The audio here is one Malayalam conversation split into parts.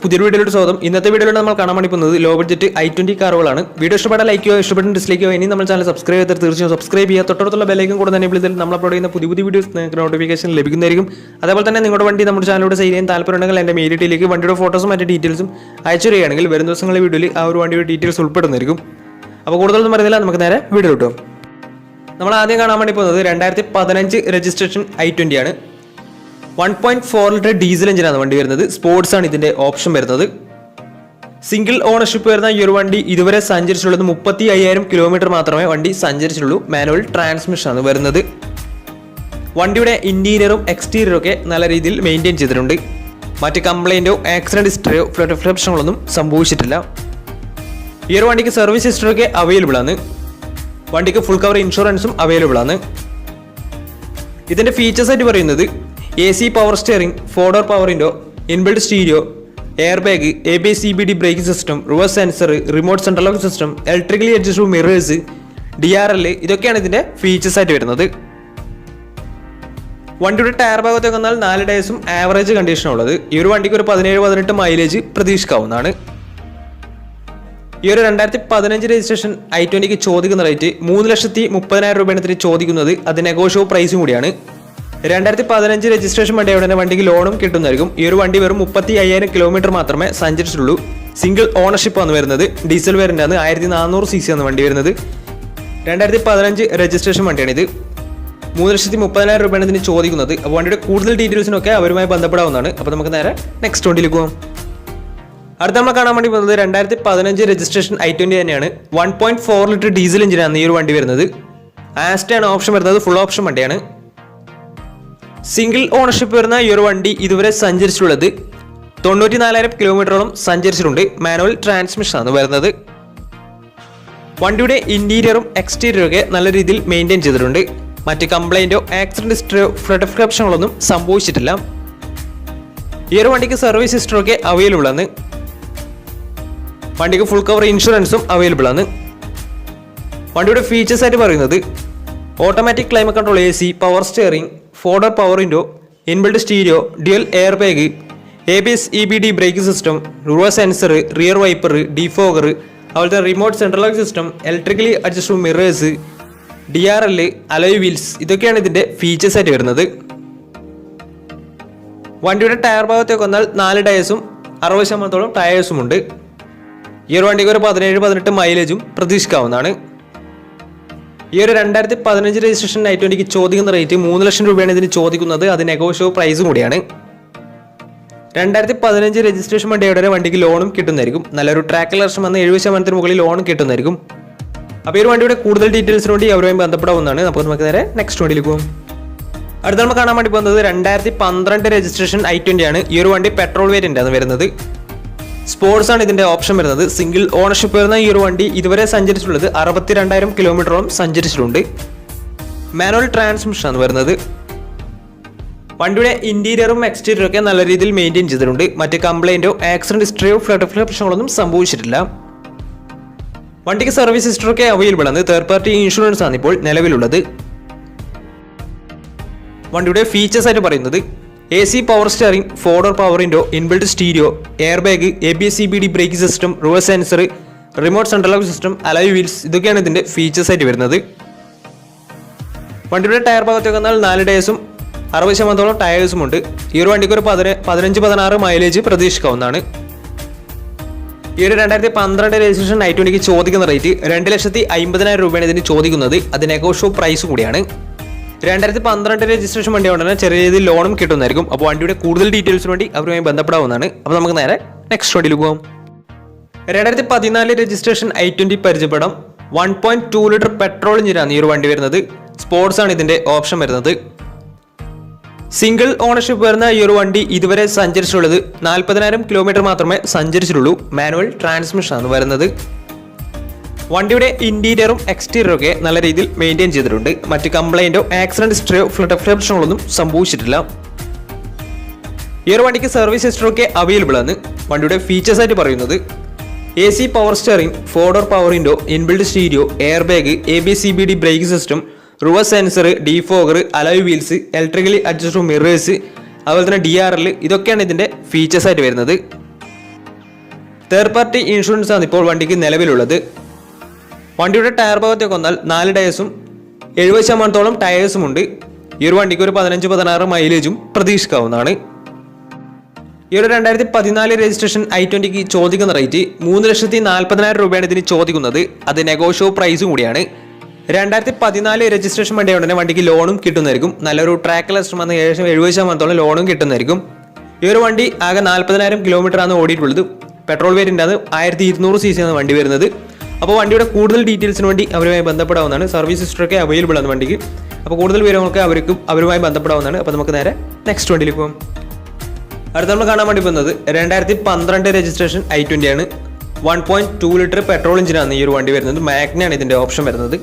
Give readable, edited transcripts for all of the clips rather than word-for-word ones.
പുതിയൊരു വീഡിയോയുടെ സ്വാഗതം. ഇന്നത്തെ വീഡിയോയിൽ നമ്മൾ കാണാൻ വേണ്ടി പോകുന്നത് ലോ ബഡ്ജറ്റ് i20 കാറുകളാണ്. വീഡിയോ ഇഷ്ടപ്പെട്ടാൽ ലൈക്ക് ചെയ്യുക, ഇഷ്ടപ്പെട്ട ഡിസ്ലൈക്ക് ചെയ്യുക. ഇനി നമ്മൾ ചാനൽ സബ്സ്ക്രൈബ് ചെയ്താൽ തീർച്ചയായും സബ്സ്ക്രൈബ് ചെയ്യുക. തൊട്ടടുത്തുള്ള ബെല്ലൈക്കൺ കൂടെ തന്നെ വിളിച്ചാൽ നമ്മൾ അപ്ലോഡ് ചെയ്യുന്ന പുതിയ വീഡിയോസ് നിങ്ങൾക്ക് നോട്ടിഫിക്കേഷൻ ലഭിക്കുന്നതായിരിക്കും. അതേപോലെ തന്നെ നിങ്ങളുടെ വണ്ടി നമ്മുടെ ചാനലിലൂടെ സെയിൽ ചെയ്യാൻ താല്പര്യമുണ്ടെങ്കിൽ എൻ്റെ മെയിൽ ഐഡിയിലേക്ക് വണ്ടിയുടെ ഫോട്ടോസും മറ്റു ഡീറ്റെയിൽസും അയച്ചു തരികയാണെങ്കിൽ വരും ദിവസങ്ങളിലെ വീഡിയോയിൽ ആ ഒരു വണ്ടിയുടെ ഡീറ്റെയിൽസ് ഉൾപ്പെടുന്നതായിരിക്കും. അപ്പോൾ കൂടുതലൊന്നും പറയുന്നില്ല, നമുക്ക് നേരെ വീഡിയോ കിട്ടും. നമ്മൾ ആദ്യം കാണാൻ വേണ്ടി പോകുന്നത് 2015 രജിസ്ട്രേഷൻ i20 ആണ്. 1.4 ലിറ്റർ ഡീസൽ എഞ്ചിനാണ് വണ്ടി വരുന്നത്. സ്പോർട്സ് ആണ് ഇതിന്റെ ഓപ്ഷൻ വരുന്നത്. സിംഗിൾ ഓണർഷിപ്പ് വരുന്ന ഈ ഒരു വണ്ടി ഇതുവരെ സഞ്ചരിച്ചിട്ടുള്ളത് 35,000 കിലോമീറ്റർ മാത്രമേ വണ്ടി സഞ്ചരിച്ചിട്ടുള്ളൂ. മാനുവൽ ട്രാൻസ്മിഷൻ ആണ് വരുന്നത്. വണ്ടിയുടെ ഇന്റീരിയറും എക്സ്റ്റീരിയറും ഒക്കെ നല്ല രീതിയിൽ മെയിൻറ്റെയിൻ ചെയ്തിട്ടുണ്ട്. മറ്റ് കംപ്ലൈന്റോ ആക്സിഡന്റ് ഹിസ്റ്ററിയോ ഫ്ലഡ് പ്രശ്നങ്ങളൊന്നും സംഭവിച്ചിട്ടില്ല. ഈ ഒരു വണ്ടിക്ക് സർവീസ് ഹിസ്റ്ററി ഒക്കെ അവൈലബിൾ ആണ്. വണ്ടിക്ക് ഫുൾ കവർ ഇൻഷുറൻസും അവൈലബിൾ ആണ്. ഇതിന്റെ ഫീച്ചേഴ്സ് ആയിട്ട് പറയുന്നത് AC power steering, 4 door power window, inbuilt stereo, air bag, ABS CBD braking system, reverse sensor, remote central lock system, electrically adjustable mirrors, DRL, ഇതൊക്കെയാണ് ഇതിന്റെ ഫീച്ചേഴ്സ് ആയിട്ട് വരുന്നത്. വണ്ടിയുടെ ടയർ ഭാഗത്തേക്ക് വന്നാൽ 4 ടയേഴ്സും ആവറേജ് കണ്ടീഷനുള്ളത്. ഈ ഒരു വണ്ടിക്ക് ഒരു 17-18 മൈലേജ് പ്രതീക്ഷിക്കാവുന്നതാണ്. ഈ ഒരു 2015 രജിസ്ട്രേഷൻ i20ക്ക് ചോദിക്കുന്ന റേറ്റ് 3,30,000 രൂപയാണ് ഇതിന് ചോദിക്കുന്നത്. അത് നെഗോഷ്യബിൾ പ്രൈസും കൂടിയാണ്. 2015 രജിസ്ട്രേഷൻ വണ്ടിയുടെ തന്നെ വണ്ടിക്ക് ലോണും കിട്ടുന്നതായിരിക്കും. ഈ ഒരു വണ്ടി വെറും 35,000 കിലോമീറ്റർ മാത്രമേ സഞ്ചരിച്ചിട്ടുള്ളൂ. സിംഗിൾ ഓണർഷിപ്പ് ആണ് വരുന്നത്. ഡീസൽ വേരിയന്റ് ആണ്. 1400 cc ആണ് വണ്ടി വരുന്നത്. 2015 രജിസ്ട്രേഷൻ വണ്ടിയാണ് ഇത്. 3,30,000 രൂപയാണ് ഇതിന് ചോദിക്കുന്നത്. അപ്പോൾ വണ്ടിയുടെ കൂടുതൽ ഡീറ്റെയിൽസിനൊക്കെ അവരുമായി ബന്ധപ്പെടാവുന്നതാണ്. അപ്പോൾ നമുക്ക് നേരെ നെക്സ്റ്റ് വണ്ടിയിലേക്ക് പോകാം. അടുത്ത നമ്മൾ കാണാൻ വേണ്ടി പോകുന്നത് 2015 രജിസ്ട്രേഷൻ i20 തന്നെയാണ്. 1.4 ലിറ്റർ ഡീസൽ എഞ്ചിനാണ് ഈ ഒരു വണ്ടി വരുന്നത്. ആസ്റ്റയാണ് ഓപ്ഷൻ വരുന്നത്. ഫുൾ ഓപ്ഷൻ വണ്ടിയാണ്. സിംഗിൾ ഓണർഷിപ്പ് വരുന്ന ഈ ഒരു വണ്ടി ഇതുവരെ സഞ്ചരിച്ചിട്ടുള്ളത് 94,000 കിലോമീറ്ററോളം സഞ്ചരിച്ചിട്ടുണ്ട്. മാനുവൽ ട്രാൻസ്മിഷൻ ആണ് വരുന്നത്. വണ്ടിയുടെ ഇന്റീരിയറും എക്സ്റ്റീരിയറും ഒക്കെ നല്ല രീതിയിൽ മെയിൻറ്റെയിൻ ചെയ്തിട്ടുണ്ട്. മറ്റ് കംപ്ലൈന്റോ ആക്സിഡന്റ് ഹിസ്റ്ററിയോ ഫ്ലഡ് പ്രശ്നങ്ങളൊന്നും സംഭവിച്ചിട്ടില്ല. ഈ ഒരു വണ്ടിക്ക് സർവീസ് ഹിസ്റ്ററി ഒക്കെ അവൈലബിൾ ആണ്. വണ്ടിക്ക് ഫുൾ കവർ ഇൻഷുറൻസും അവൈലബിൾ ആണ്. വണ്ടിയുടെ ഫീച്ചേഴ്സ് ആയിട്ട് പറയുന്നത് automatic climate control, AC power steering, 4 door power window, inbuilt stereo, dual air bag, ABS EBD braking system, reverse sensor, rear wiper, defogger, അതുപോലെ തന്നെ remote central lock system, electrically adjustable mirrors, DRL, alloy wheels, ഇതൊക്കെയാണ് ഇതിന്റെ ഫീച്ചേഴ്സ് ആയിട്ട് വരുന്നത്. വണ്ടിയുടെ ടയർ ഭാഗത്തേക്ക് വന്നാൽ 4 ടയേഴ്സും 60% ടയേഴ്സും ഉണ്ട്. ഈ ഒരു വണ്ടിക്ക് ഒരു 17-18 മൈലേജും പ്രതീക്ഷിക്കാവുന്നതാണ്. ഈ ഒരു 2015 രജിസ്ട്രേഷൻ i20ക്ക് ചോദിക്കുന്ന റേറ്റ് 3 ലക്ഷം രൂപയാണ് ഇതിന് ചോദിക്കുന്നത്. അത് നെഗോഷ്യബിൾ പ്രൈസും കൂടിയാണ്. 2015 രജിസ്ട്രേഷൻ വണ്ടിയുടെ വണ്ടിക്ക് ലോണും കിട്ടുന്നതായിരിക്കും. നല്ലൊരു ട്രാക്ക് ലക്ഷം വന്ന് 70% മുകളിൽ ലോണും കിട്ടുന്നതായിരിക്കും. അപ്പോൾ ഈ ഒരു വണ്ടിയുടെ കൂടുതൽ ഡീറ്റെയിൽസിന് വേണ്ടി അവരുമായി ബന്ധപ്പെടാവുന്നതാണ്. അപ്പോൾ നമുക്ക് നേരെ നെക്സ്റ്റ് വണ്ടിയിലേക്ക് പോകും. അടുത്ത നമ്മൾ കാണാൻ വേണ്ടി പോകുന്നത് 2012 രജിസ്ട്രേഷൻ i20 ആണ്. ഈ ഒരു വണ്ടി പെട്രോൾ വേരിയന്റ് ആണ് വരുന്നത്. സ്പോർട്സ് ആണ് ഇതിന്റെ ഓപ്ഷൻ വരുന്നത്. സിംഗിൾ ഓണർഷിപ്പ് വരുന്ന ഈ ഒരു വണ്ടി ഇതുവരെ സഞ്ചരിച്ചിട്ടുള്ളത് 62,000 കിലോമീറ്ററോളം സഞ്ചരിച്ചിട്ടുണ്ട്. മാനുവൽ ട്രാൻസ്മിഷൻ ആണ് വരുന്നത്. വണ്ടിയുടെ ഇന്റീരിയറും എക്സ്റ്റീരിയറും ഒക്കെ നല്ല രീതിയിൽ മെയിൻറ്റെയിൻ ചെയ്തിട്ടുണ്ട്. മറ്റ് കംപ്ലൈന്റോ ആക്സിഡന്റ് ഹിസ്റ്ററിയോ ഫ്ലഡ് പ്രശ്നങ്ങളൊന്നും സംഭവിച്ചിട്ടില്ല. വണ്ടിക്ക് സർവീസ് ഹിസ്റ്ററി ഒക്കെ അവൈലബിൾ ആണ്. തേർഡ് പാർട്ടി ഇൻഷുറൻസ് ആണ് ഇപ്പോൾ നിലവിലുള്ളത്. വണ്ടിയുടെ ഫീച്ചേഴ്സ് ആയിട്ട് പറയുന്നത് AC power steering, 4 door power window, inbuilt stereo, air bag, ABS CBD braking system, reverse sensor, remote central lock system, alloy wheels, ഇതൊക്കെയാണ് ഇതിന്റെ ഫീച്ചേഴ്സ് ആയിട്ട് വരുന്നത്. വണ്ടിയുടെ ടയർ ഭാഗത്തേക്ക് വന്നാൽ 4 ടയേഴ്സും 60% ടയേഴ്സും ഉണ്ട്. ഈ ഒരു വണ്ടിക്ക് ഒരു 15-16 മൈലേജ് പ്രതീക്ഷിക്കാവുന്നതാണ്. ഈ ഒരു 2012 രജിസ്ട്രേഷൻ i20ക്ക് ചോദിക്കുന്ന റേറ്റ് 2,50,000 രൂപയാണ് ഇതിന് ചോദിക്കുന്നത്. അത് നെഗോഷ്യബിൾ പ്രൈസും കൂടിയാണ്. 2012 രജിസ്ട്രേഷൻ വണ്ടി കൊണ്ട് തന്നെ ചെറിയ രീതിയിൽ ലോണും കിട്ടുന്നതായിരിക്കും. അപ്പോൾ വണ്ടിയുടെ കൂടുതൽ ഡീറ്റെയിൽസിന് വേണ്ടി അവരുമായി ബന്ധപ്പെടാവുന്നതാണ്. അപ്പോൾ നമുക്ക് നേരെ നെക്സ്റ്റ് വണ്ടിയിൽ പോകാം. 2014 രജിസ്ട്രേഷൻ i20 പരിചയപ്പെടാം. 1.2 ലിറ്റർ പെട്രോൾ എഞ്ചിനാണ് ഈ ഒരു വണ്ടി വരുന്നത്. സ്പോർട്സ് ആണ് ഇതിന്റെ ഓപ്ഷൻ വരുന്നത്. സിംഗിൾ ഓണർഷിപ്പ് വരുന്ന ഈ ഒരു വണ്ടി ഇതുവരെ സഞ്ചരിച്ചിട്ടുള്ളത് 40,000 കിലോമീറ്റർ മാത്രമേ സഞ്ചരിച്ചിട്ടുള്ളൂ. മാനുവൽ ട്രാൻസ്മിഷൻ ആണ് വരുന്നത്. വണ്ടിയുടെ ഇന്റീരിയറും എക്സ്റ്റീരിയറും ഒക്കെ നല്ല രീതിയിൽ മെയിൻറ്റെയിൻ ചെയ്തിട്ടുണ്ട്. മറ്റ് കംപ്ലൈന്റോ ആക്സിഡന്റ് ഹിസ്റ്ററിയോ ഫ്ലഡ് പ്രശ്നങ്ങളൊന്നും സംഭവിച്ചിട്ടില്ല. ഈ ഒരു വണ്ടിക്ക് സർവീസ് ഹിസ്റ്ററി ഒക്കെ അവൈലബിൾ ആണ്. വണ്ടിയുടെ ഫീച്ചേഴ്സ് ആയിട്ട് പറയുന്നത് AC power steering, 4 door power window, inbuilt stereo, air bag, ABS CBD braking system, reverse sensor, defogger, alloy wheels, electrically adjustable mirrors, അതുപോലെ തന്നെ DRL, ഇതൊക്കെയാണ് ഇതിൻ്റെ ഫീച്ചേഴ്സ് ആയിട്ട് വരുന്നത്. തേർഡ് പാർട്ടി ഇൻഷുറൻസ് ആണ് ഇപ്പോൾ വണ്ടിക്ക് നിലവിലുള്ളത്. വണ്ടിയുടെ ടയർ ഭാഗത്തേക്ക് വന്നാൽ 4 ടയേഴ്സും 70% ടയേഴ്സും ഉണ്ട്. ഈ ഒരു വണ്ടിക്ക് ഒരു 15-16 മൈലേജും പ്രതീക്ഷിക്കാവുന്നതാണ്. ഈ ഒരു 2014 രജിസ്ട്രേഷൻ i20ക്ക് ചോദിക്കുന്ന റേറ്റ് 3,40,000 രൂപയാണ് ഇതിന് ചോദിക്കുന്നത്. അത് നെഗോഷ്യബിൾ പ്രൈസും കൂടിയാണ്. 2014 രജിസ്ട്രേഷൻ വണ്ടി ഉടനെ വണ്ടിക്ക് ലോണും കിട്ടുന്നതായിരിക്കും. നല്ലൊരു ട്രാക്ക് ലെസ്റ്റർ വന്ന് ഏകദേശം 70% ലോണും കിട്ടുന്നതായിരിക്കും. ഈ ഒരു വണ്ടി ആകെ 40,000 കിലോമീറ്റർ ആണ് ഓടിയിട്ടുള്ളത്. പെട്രോൾ വേരിയൻ്റ് ആണ്. 1200 cc ആണ് വണ്ടി വരുന്നത്. അപ്പോൾ വണ്ടിയുടെ കൂടുതൽ ഡീറ്റെയിൽസിന് വേണ്ടി അവരുമായി ബന്ധപ്പെടാവുന്നതാണ്. സർവീസ് ഹിസ്റ്ററൊക്കെ അവൈലബിൾ ആണ് വണ്ടിക്ക്. അപ്പോൾ കൂടുതൽ വിവരങ്ങൾക്ക് അവരുമായി ബന്ധപ്പെടാവുന്നതാണ്. അപ്പോൾ നമുക്ക് നേരെ നെക്സ്റ്റ് വണ്ടിയിലേക്ക് പോകും. അടുത്ത നമ്മൾ കാണാൻ വേണ്ടി പോകുന്നത് 2012 രജിസ്ട്രേഷൻ i20 ആണ്. 1.2 ലിറ്റർ പെട്രോൾ എഞ്ചിനാണ് ഈ ഒരു വണ്ടി വരുന്നത്. മാഗ്നയാണ് ഇതിൻ്റെ ഓപ്ഷൻ വരുന്നത്.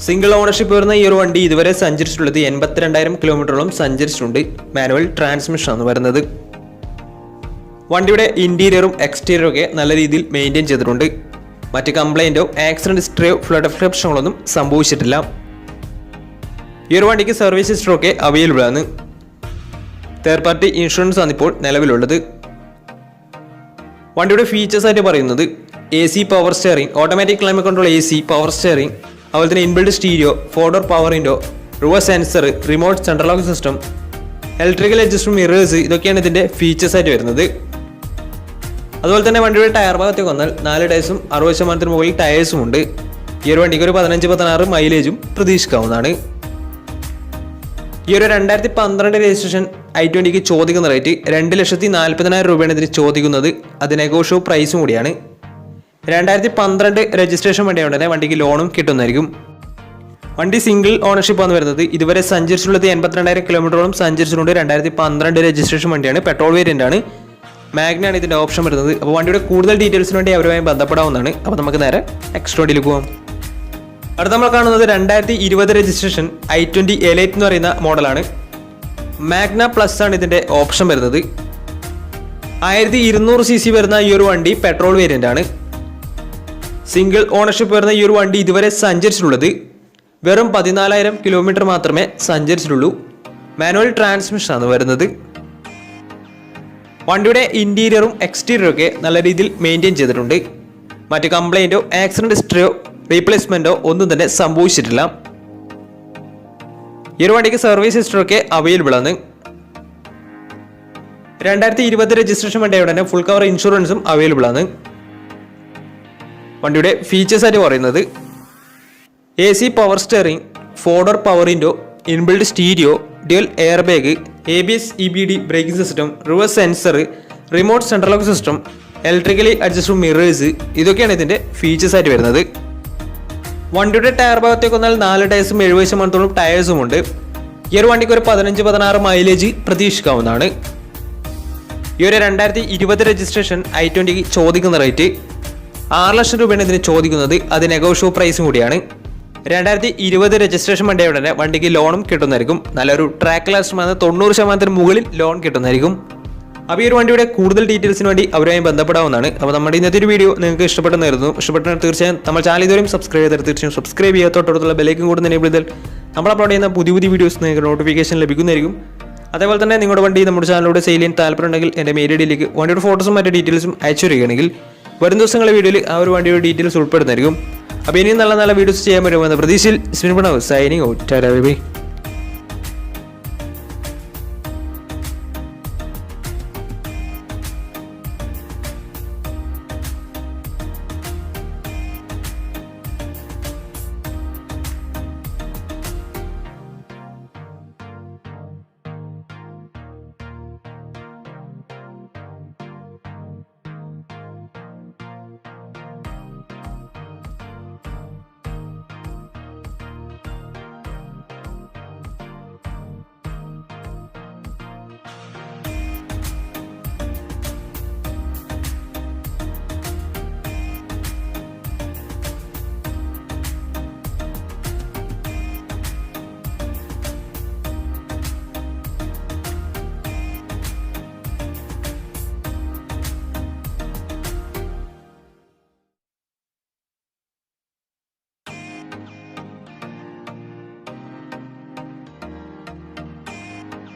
സിംഗിൾ ഓണർഷിപ്പ് വരുന്ന ഈ ഒരു വണ്ടി ഇതുവരെ സഞ്ചരിച്ചിട്ടുള്ളത് 82,000 കിലോമീറ്ററോളം സഞ്ചരിച്ചിട്ടുണ്ട്. മാനുവൽ ട്രാൻസ്മിഷൻ ആണ് വരുന്നത്. വണ്ടിയുടെ ഇന്റീരിയറും എക്സ്റ്റീരിയറും ഒക്കെ നല്ല രീതിയിൽ മെയിൻറ്റെയിൻ ചെയ്തിട്ടുണ്ട്. മറ്റ് കംപ്ലൈൻറ്റോ ആക്സിഡന്റ് ഹിസ്റ്ററിയോ ഫ്ലഡ് പ്രശ്നങ്ങളൊന്നും സംഭവിച്ചിട്ടില്ല. ഈ ഒരു വണ്ടിക്ക് സർവീസ് ഹിസ്റ്ററൊക്കെ അവൈലബിൾ ആണ്. തേർഡ് പാർട്ടി ഇൻഷുറൻസ് ആണ് ഇപ്പോൾ നിലവിലുള്ളത്. വണ്ടിയുടെ ഫീച്ചേഴ്സ് ആയിട്ട് പറയുന്നത് AC power steering, automatic climate control AC power steering, അതുപോലെ തന്നെ inbuilt stereo, 4-door power window, reverse sensor, remote central lock system, electrical adjustable mirrors, ഇതൊക്കെയാണ് ഇതിൻ്റെ ഫീച്ചേഴ്സ് ആയിട്ട് വരുന്നത്. അതുപോലെ തന്നെ വണ്ടിയുടെ ടയർ ഭാഗത്തേക്ക് വന്നാൽ 4 ടയേഴ്സും 60% മുകളിൽ ടയേഴ്സും ഉണ്ട്. ഈ ഒരു വണ്ടിക്ക് ഒരു 15-16 മൈലേജും പ്രതീക്ഷിക്കാവുന്നതാണ്. ഈ ഒരു 2012 രജിസ്ട്രേഷൻ i20ക്ക് ചോദിക്കുന്ന റേറ്റ് 2,40,000 രൂപയാണ് ഇതിന് ചോദിക്കുന്നത്. അത് നെഗോഷ്യബിൾ പ്രൈസും കൂടിയാണ്. 2012 രജിസ്ട്രേഷൻ വണ്ടിയാണ് തന്നെ വണ്ടിക്ക് ലോണും കിട്ടുന്നതായിരിക്കും. വണ്ടി സിംഗിൾ ഓണർഷിപ്പ് ആണ് വരുന്നത്. ഇതുവരെ സഞ്ചരിച്ചിട്ടുള്ളത് 82,000 കിലോമീറ്ററോളം സഞ്ചരിച്ചിട്ടുണ്ട്. 2012 രജിസ്ട്രേഷൻ വണ്ടിയാണ്. പെട്രോൾ വേരിയൻ്റ് ആണ്. മാഗ്നയാണ് ഇതിൻ്റെ ഓപ്ഷൻ വരുന്നത്. അപ്പോൾ വണ്ടിയുടെ കൂടുതൽ ഡീറ്റെയിൽസിന് വേണ്ടി അവരുമായി ബന്ധപ്പെടാവുന്നതാണ്. അപ്പോൾ നമുക്ക് നേരെ നെക്സ്റ്റ് വണ്ടിയിലേക്ക് പോകാം. അടുത്ത നമ്മൾ കാണുന്നത് 2020 രജിസ്ട്രേഷൻ i20 എലൈറ്റ് എന്ന് പറയുന്ന മോഡലാണ്. മാഗ്ന പ്ലസ് ആണ് ഇതിൻ്റെ ഓപ്ഷൻ വരുന്നത്. 1200 cc വരുന്ന ഈ ഒരു വണ്ടി പെട്രോൾ വേരിയൻ്റ് ആണ്. സിംഗിൾ ഓണർഷിപ്പ് വരുന്ന ഈ ഒരു വണ്ടി ഇതുവരെ സഞ്ചരിച്ചിട്ടുള്ളത് വെറും 14,000 കിലോമീറ്റർ മാത്രമേ സഞ്ചരിച്ചിട്ടുള്ളൂ. മാനുവൽ ട്രാൻസ്മിഷൻ ആണ് വരുന്നത്. വണ്ടിയുടെ ഇന്റീരിയറും എക്സ്റ്റീരിയറും ഒക്കെ നല്ല രീതിയിൽ മെയിൻറ്റെയിൻ ചെയ്തിട്ടുണ്ട്. മറ്റ് കംപ്ലൈൻറ്റോ ആക്സിഡന്റ് ഹിസ്റ്ററിയോ റീപ്ലേസ്മെന്റോ ഒന്നും തന്നെ സംഭവിച്ചിട്ടില്ല. ഈ ഒരു വണ്ടിക്ക് സർവീസ് ഹിസ്റ്ററൊക്കെ അവൈലബിൾ ആണ്. 2020 രജിസ്ട്രേഷൻ വണ്ടിയുടെ തന്നെ ഫുൾ കവർ ഇൻഷുറൻസും അവൈലബിൾ ആണ്. വണ്ടിയുടെ ഫീച്ചേഴ്സ് ആയിട്ട് പറയുന്നത് AC power steering, 4-door power window, inbuilt stereo, dual air bag, ABS EBD braking system, reverse sensor, remote central lock system, electrically adjustable mirrors, ഇതൊക്കെയാണ് ഇതിൻ്റെ ഫീച്ചേഴ്സ് ആയിട്ട് വരുന്നത്. വണ്ടിയുടെ ടയർ ഭാഗത്തേക്ക് വന്നാൽ 4 ടയേഴ്സും 70% ടയേഴ്സും ഉണ്ട്. ഈ ഒരു വണ്ടിക്ക് ഒരു 15-16 മൈലേജ് പ്രതീക്ഷിക്കാവുന്നതാണ്. ഈ ഒരു 2020 രജിസ്ട്രേഷൻ i20ക്ക് ചോദിക്കുന്ന റേറ്റ് 6 ലക്ഷം രൂപയാണ് ഇതിന് ചോദിക്കുന്നത്. അത് നെഗോഷ്യബിൾ പ്രൈസും കൂടിയാണ്. 2020 രജിസ്ട്രേഷൻ വണ്ടിയുടെ തന്നെ വണ്ടിക്ക് ലോണും കിട്ടുന്നതായിരിക്കും. നല്ലൊരു ട്രാക്ക് ലാസ്റ്റമാണ്. 90% മുകളിൽ ലോൺ കിട്ടുന്നതായിരിക്കും. അപ്പോൾ ഈ ഒരു വണ്ടിയുടെ കൂടുതൽ ഡീറ്റെയിൽസിന് വേണ്ടി അവരുമായി ബന്ധപ്പെടാവുന്നതാണ്. അപ്പോൾ നമ്മുടെ ഇന്നത്തെ ഒരു വീഡിയോ നിങ്ങൾക്ക് ഇഷ്ടപ്പെട്ടെന്നായിരുന്നു. ഇഷ്ടപ്പെട്ടാൽ തീർച്ചയായും നമ്മൾ ചാനൽ ഇതുവരെയും സബ്സ്ക്രൈബ് ചെയ്താൽ തീർച്ചയായും സബ്സ്ക്രൈബ് ചെയ്യുക. തൊട്ടടുത്തുള്ള ബെല്ലൈക്കൻ കൂടെ എനേബിൾ ചെയ്താൽ നമ്മൾ അപ്ലോഡ് ചെയ്യുന്ന പുതിയ വീഡിയോസ് നിങ്ങൾക്ക് നോട്ടിഫിക്കേഷൻ ലഭിക്കുന്നതായിരിക്കും. അതേപോലെ തന്നെ നിങ്ങളുടെ വണ്ടി നമ്മുടെ ചാനലിലൂടെ സെയിൽ ചെയ്യാൻ താല്പര്യമുണ്ടെങ്കിൽ എൻ്റെ മെയിൽ ഐഡിയിലേക്ക് വണ്ടിയുടെ ഫോട്ടോസും മറ്റു ഡീറ്റെയിൽസും അയച്ചു തരികയാണെങ്കിൽ വരും ദിവസങ്ങളിലെ വീഡിയോയിൽ ആ ഒരു വണ്ടിയുടെ ഡീറ്റെയിൽസ് ഉൾപ്പെടുന്നതായിരിക്കും. അപ്പോൾ ഇനിയും നല്ല വീഡിയോസ് ചെയ്യാൻ പറ്റുമെന്ന പ്രതീക്ഷയിൽ സൈനിങ് ഔട്ട്.